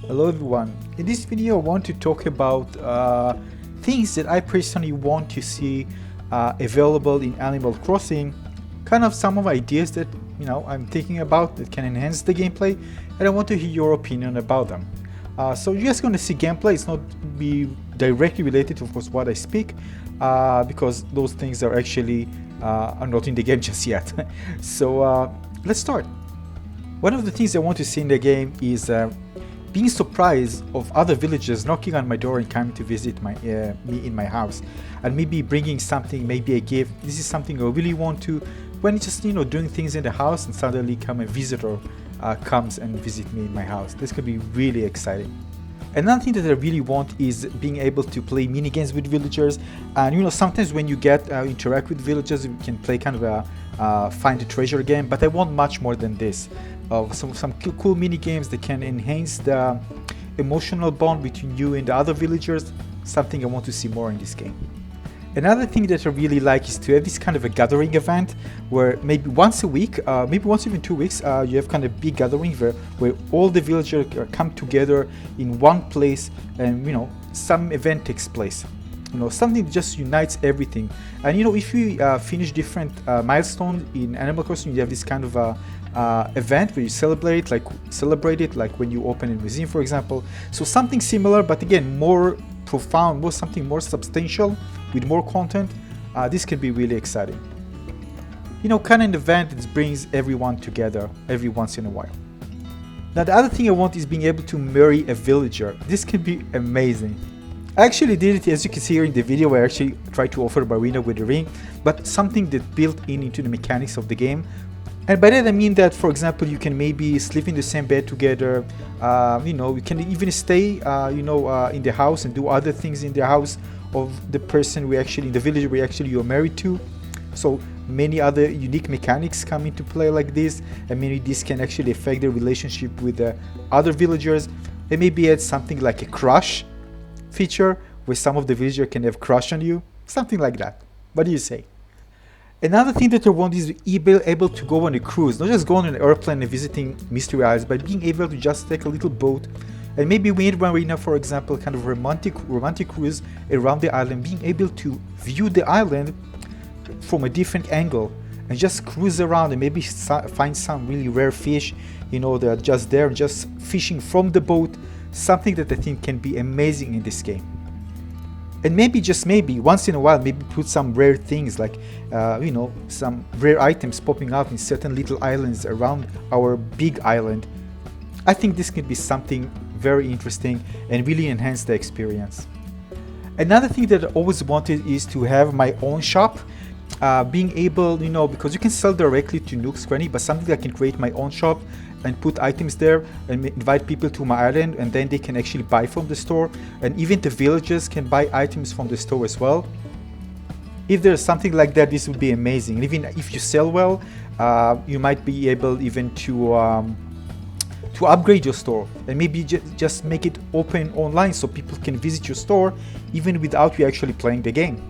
Hello everyone. In this video I want to talk about things that I personally want to see available in Animal Crossing. Kind of some of ideas that I'm thinking about that can enhance the gameplay, and I want to hear your opinion about them. So you're just going to see gameplay. It's not be directly related to, of course, what I speak, because those things are actually are not in the game just yet. So let's start. One of the things I want to see in the game is being surprised of other villagers knocking on my door and coming to visit me in my house, and maybe bringing something, maybe a gift. This is something I really want to, when it's just doing things in the house and suddenly a visitor comes and visit me in my house. This could be really exciting. Another thing that I really want is being able to play mini games with villagers, and sometimes when you get interact with villagers, you can play kind of a find the treasure game, but I want much more than this. Some cool mini games that can enhance the emotional bond between you and the other villagers. Something I want to see more in this game. Another thing that I really like is to have this kind of a gathering event where maybe once a week, maybe once even 2 weeks, you have kind of big gathering where all the villagers come together in one place, and some event takes place. Something that just unites everything. And if you finish different milestones in Animal Crossing, you have this kind of event where you celebrate it, like when you open a museum, for example. So something similar, but again more profound, something more substantial with more content. This can be really exciting. Kind of an event that brings everyone together every once in a while. Now the other thing I want is being able to marry a villager. This can be amazing. I actually did it, as you can see here in the video. I actually tried to offer Marina with a ring, but something that built into the mechanics of the game. And by that I mean that, for example, you can maybe sleep in the same bed together. You can even stay, in the house and do other things in the house of the person in the village you're married to. So many other unique mechanics come into play like this, and maybe this can actually affect the relationship with the other villagers. And maybe add something like a crush feature where some of the villagers can have crush on you, something like that. What do you say? Another thing that I want is be able to go on a cruise, not just go on an airplane and visiting Mystery Isles, but being able to just take a little boat and maybe we need Marina, for example, kind of romantic cruise around the island, being able to view the island from a different angle and just cruise around and maybe find some really rare fish, that are just there, just fishing from the boat, something that I think can be amazing in this game. And maybe, just maybe, once in a while, maybe put some rare things like, some rare items popping out in certain little islands around our big island. I think this could be something very interesting and really enhance the experience. Another thing that I always wanted is to have my own shop. Being able, because you can sell directly to Nook's Cranny, but something that I can create my own shop and put items there and invite people to my island, and then they can actually buy from the store, and even the villagers can buy items from the store as well. If there's something like that, this would be amazing. And even if you sell well, you might be able even to upgrade your store and maybe just make it open online so people can visit your store even without you actually playing the game.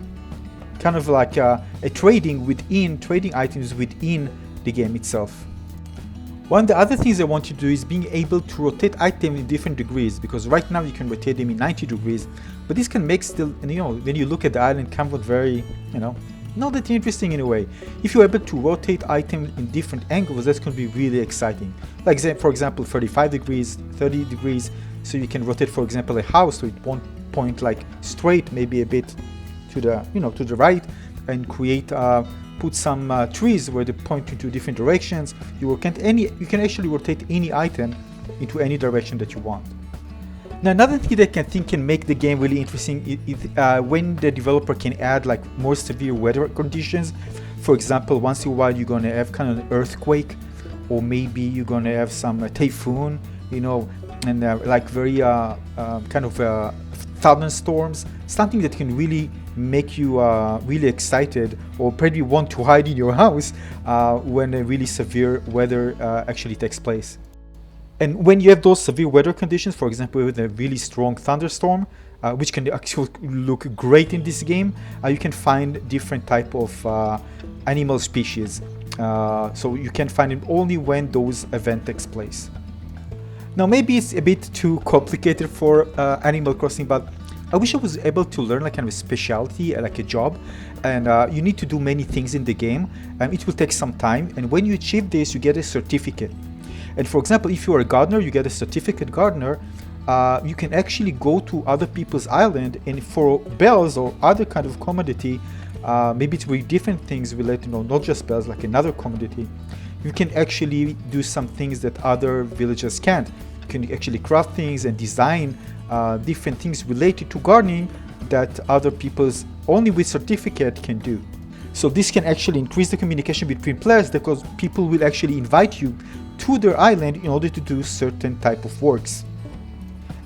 Kind of like a trading items within the game itself. One of the other things I want to do is being able to rotate items in different degrees, because right now you can rotate them in 90 degrees, but this can make still, when you look at the island, come out very, not that interesting in a way. If you're able to rotate items in different angles, that's going to be really exciting. Like, for example, 35 degrees, 30 degrees, so you can rotate, for example, a house so it won't point like straight, maybe a bit to the, to the right, and create put some trees where they point into different directions. You can actually rotate any item into any direction that you want. Now another thing that I think can make the game really interesting is when the developer can add like more severe weather conditions. For example, once in a while you're gonna have kind of an earthquake, or maybe you're gonna have some typhoon, and like very kind of thunderstorms, something that can really make you really excited, or probably want to hide in your house when a really severe weather actually takes place. And when you have those severe weather conditions, for example with a really strong thunderstorm, which can actually look great in this game, you can find different type of animal species. So you can find it only when those events takes place. Now maybe it's a bit too complicated for Animal Crossing, but I wish I was able to learn like kind of a specialty, like a job, and you need to do many things in the game, and it will take some time, and when you achieve this you get a certificate. And for example, if you are a gardener, you get a certificate gardener. You can actually go to other people's island, and for bells or other kind of commodity, maybe it's with different things related, not just bells, like another commodity, you can actually do some things that other villagers can't. You can actually craft things and design different things related to gardening that other people's only with certificate can do. So this can actually increase the communication between players, because people will actually invite you to their island in order to do certain type of works.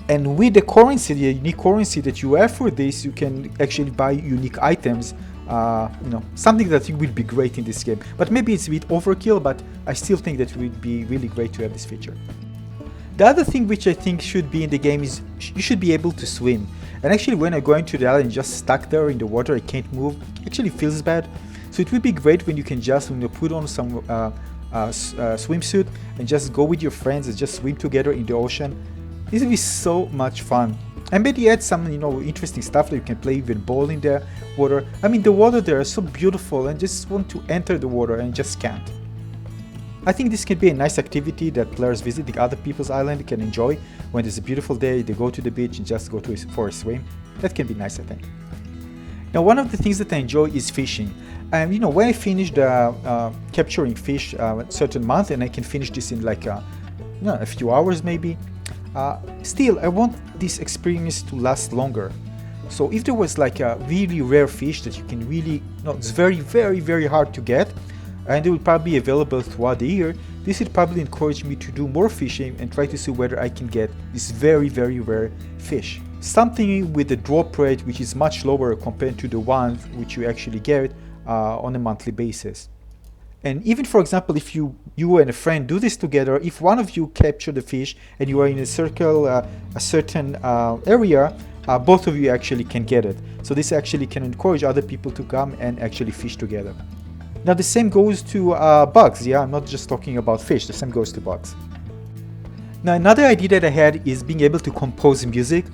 And with the currency, the unique currency that you have for this, you can actually buy unique items. Something that will be great in this game. But maybe it's a bit overkill, but I still think that it would be really great to have this feature. The other thing which I think should be in the game is you should be able to swim. And actually when I go into the island just stuck there in the water, I can't move, it actually feels bad. So it would be great when you can just put on some swimsuit and just go with your friends and just swim together in the ocean. This would be so much fun. And maybe add some interesting stuff that you can play even ball in the water. I mean, the water there is so beautiful, and just want to enter the water and just can't. I think this can be a nice activity that players visiting other people's island can enjoy. When there's a beautiful day, they go to the beach and just go for a swim. That can be nice, I think. Now, one of the things that I enjoy is fishing. And when I finish capturing fish a certain month, and I can finish this in like a few hours maybe, still I want this experience to last longer. So if there was like a really rare fish that you can really, it's very, very, very hard to get, and it will probably be available throughout the year, this would probably encourage me to do more fishing and try to see whether I can get this very, very rare fish. Something with a drop rate which is much lower compared to the ones which you actually get on a monthly basis. And even, for example, if you and a friend do this together, if one of you capture the fish and you are in a circle, a certain area, both of you actually can get it. So this actually can encourage other people to come and actually fish together. Now the same goes to bugs. Yeah, I'm not just talking about fish, the same goes to bugs. Now another idea that I had is being able to compose music.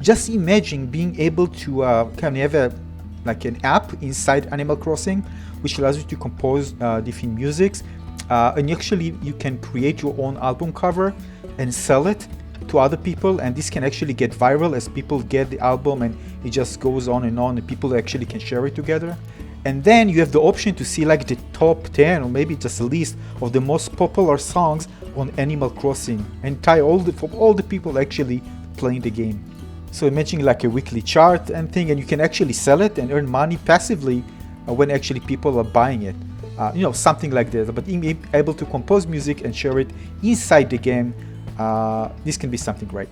Just imagine being able to kind of have like an app inside Animal Crossing which allows you to compose different musics, and actually you can create your own album cover and sell it to other people, and this can actually get viral as people get the album, and it just goes on and people actually can share it together. And then you have the option to see like the top 10 or maybe just a list of the most popular songs on Animal Crossing and tie from all the people actually playing the game. So imagine like a weekly chart and thing, and you can actually sell it and earn money passively when actually people are buying it. Something like this. But being able to compose music and share it inside the game, this can be something great.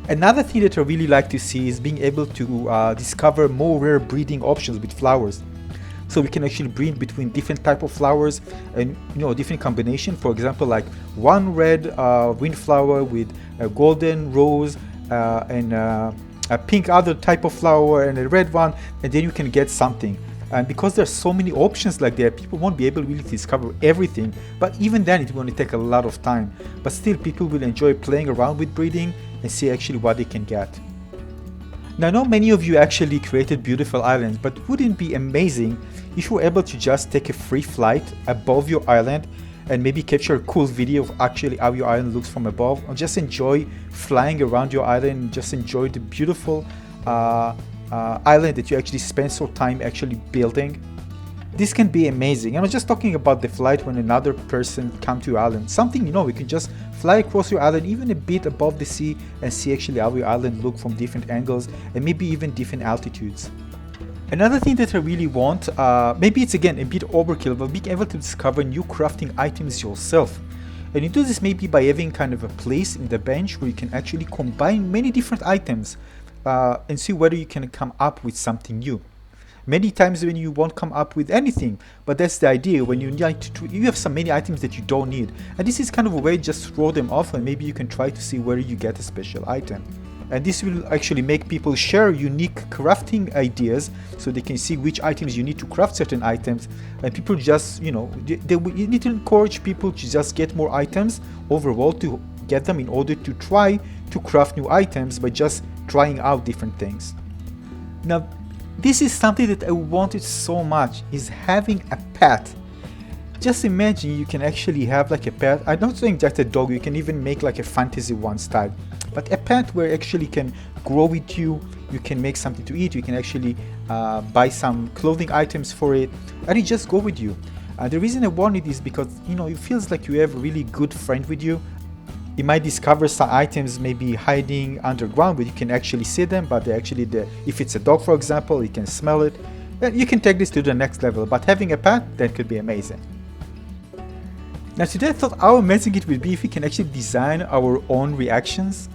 Another thing that I really like to see is being able to discover more rare breeding options with flowers. So we can actually breed between different type of flowers and different combination. For example, like one red windflower with a golden rose and a pink other type of flower and a red one, and then you can get something. And because there's so many options like that, people won't be able really to discover everything. But even then, it will take a lot of time. But still, people will enjoy playing around with breeding and see actually what they can get. Now, I know many of you actually created beautiful islands, but wouldn't it be amazing if you were able to just take a free flight above your island and maybe capture a cool video of actually how your island looks from above, or just enjoy flying around your island and just enjoy the beautiful island that you actually spend so time actually building. This can be amazing. I'm just talking about the flight when another person come to your island. Something, we can just fly across your island even a bit above the sea and see actually how your island look from different angles and maybe even different altitudes. Another thing that I really want, maybe it's again a bit overkill, but being able to discover new crafting items yourself. And you do this maybe by having kind of a place in the bench where you can actually combine many different items and see whether you can come up with something new. Many times when you won't come up with anything, but that's the idea. When you have so many items that you don't need, and this is kind of a way to just throw them off, and maybe you can try to see where you get a special item. And this will actually make people share unique crafting ideas, so they can see which items you need to craft certain items. And people just, you need to encourage people to just get more items overall to get them in order to try to craft new items by just trying out different things. Now, this is something that I wanted so much, is having a pet. Just imagine you can actually have like a pet. I'm not saying just a dog, you can even make like a fantasy one style, but a pet where actually can grow with you, you can make something to eat, you can actually buy some clothing items for it, and it just go with you. The reason I want it is because, you know, it feels like you have a really good friend with you. You might discover some items maybe hiding underground, but you can actually see them, but they're actually there. If it's a dog, for example, you can smell it. You can take this to the next level, but having a pet, that could be amazing. Now today I thought how amazing it would be if we can actually design our own reactions.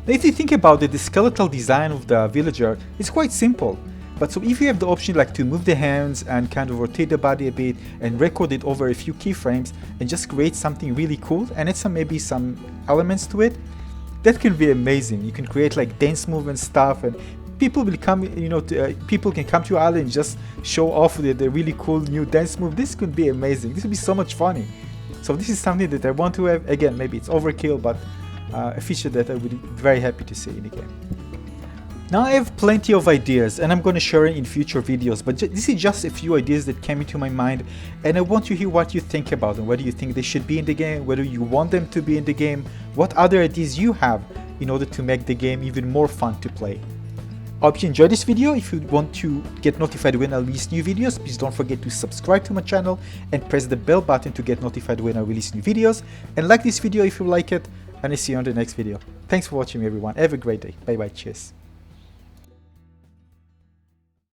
Now if you think about it, the skeletal design of the villager is quite simple. But so if you have the option like to move the hands and kind of rotate the body a bit and record it over a few keyframes and just create something really cool and add maybe some elements to it, that can be amazing. You can create like dance movement stuff, and people will come, you know, people can come to your island and just show off the really cool new dance move. This could be amazing. This would be so much funny. So this is something that I want to have. Again, maybe it's overkill, but a feature that I would be very happy to see in the game. Now I have plenty of ideas and I'm going to share it in future videos, but this is just a few ideas that came into my mind, and I want to hear what you think about them, whether you think they should be in the game, whether you want them to be in the game, what other ideas you have in order to make the game even more fun to play. I hope you enjoyed this video. If you want to get notified when I release new videos, please don't forget to subscribe to my channel and press the bell button to get notified when I release new videos, and like this video if you like it, and I'll see you on the next video. Thanks for watching everyone. Have a great day. Bye bye. Cheers.